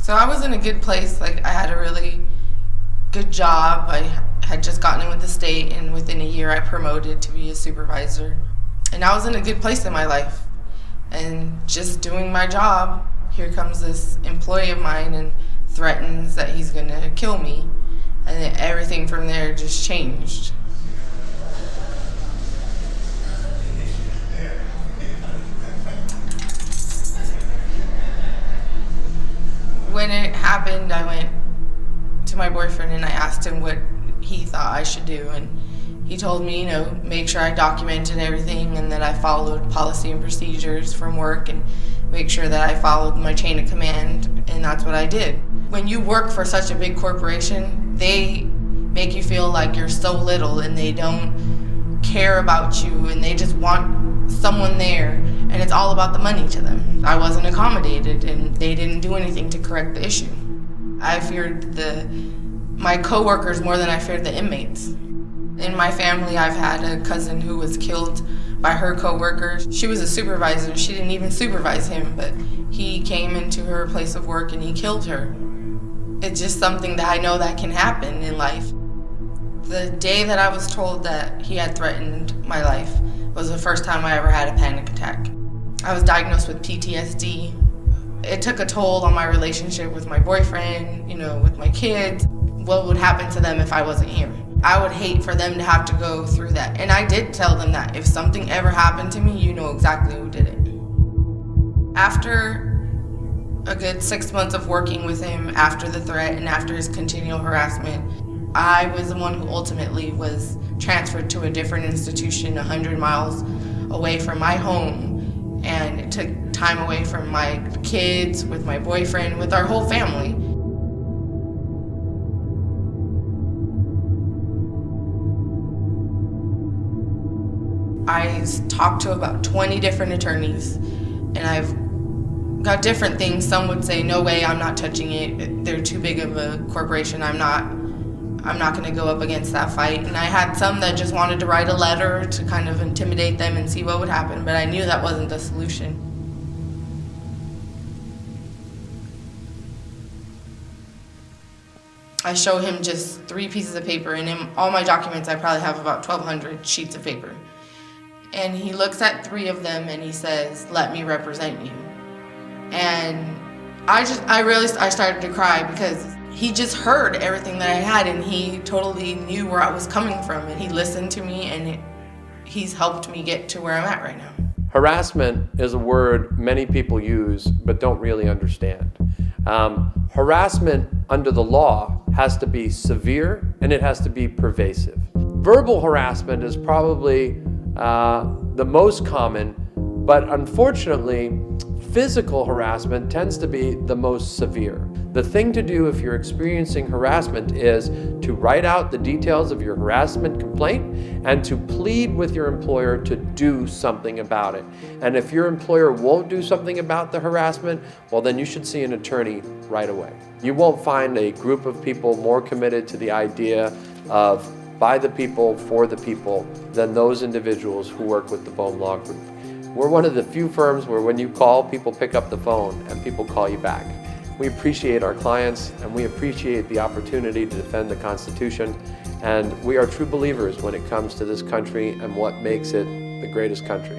So I was in a good place. Like, I had a really good job. I had just gotten in with the state, and within a year I promoted to be a supervisor. And I was in a good place in my life. And just doing my job, here comes this employee of mine and threatens that he's gonna kill me. And then everything from there just changed. When it happened, I went to my boyfriend and I asked him what he thought I should do. And he told me, make sure I documented everything and that I followed policy and procedures from work and make sure that I followed my chain of command, and that's what I did. When you work for such a big corporation, they make you feel like you're so little and they don't care about you and they just want someone there, and it's all about the money to them. I wasn't accommodated and they didn't do anything to correct the issue. I feared my coworkers more than I feared the inmates. In my family, I've had a cousin who was killed by her coworkers. She was a supervisor. She didn't even supervise him, but he came into her place of work and he killed her. It's just something that I know that can happen in life. The day that I was told that he had threatened my life was the first time I ever had a panic attack. I was diagnosed with PTSD. It took a toll on my relationship with my boyfriend, with my kids. What would happen to them if I wasn't here? I would hate for them to have to go through that. And I did tell them that if something ever happened to me, you know exactly who did it. After a good 6 months of working with him, after the threat and after his continual harassment, I was the one who ultimately was transferred to a different institution 100 miles away from my home. And it took time away from my kids, with my boyfriend, with our whole family. I talked to about 20 different attorneys, and I've got different things. Some would say, no way, I'm not touching it. They're too big of a corporation. I'm not gonna go up against that fight. And I had some that just wanted to write a letter to kind of intimidate them and see what would happen, but I knew that wasn't the solution. I show him just 3 pieces of paper, and in all my documents I probably have about 1,200 sheets of paper. And he looks at 3 of them and he says, "Let me represent you." And I started to cry because he just heard everything that I had, and he totally knew where I was coming from, and he listened to me, and he's helped me get to where I'm at right now. Harassment is a word many people use but don't really understand. Harassment under the law has to be severe and it has to be pervasive. Verbal harassment is probably the most common, but unfortunately, physical harassment tends to be the most severe. The thing to do if you're experiencing harassment is to write out the details of your harassment complaint and to plead with your employer to do something about it. And if your employer won't do something about the harassment, well, then you should see an attorney right away. You won't find a group of people more committed to the idea of by the people, for the people, than those individuals who work with the Bohm Law Group. We're one of the few firms where when you call, people pick up the phone and people call you back. We appreciate our clients and we appreciate the opportunity to defend the Constitution, and we are true believers when it comes to this country and what makes it the greatest country.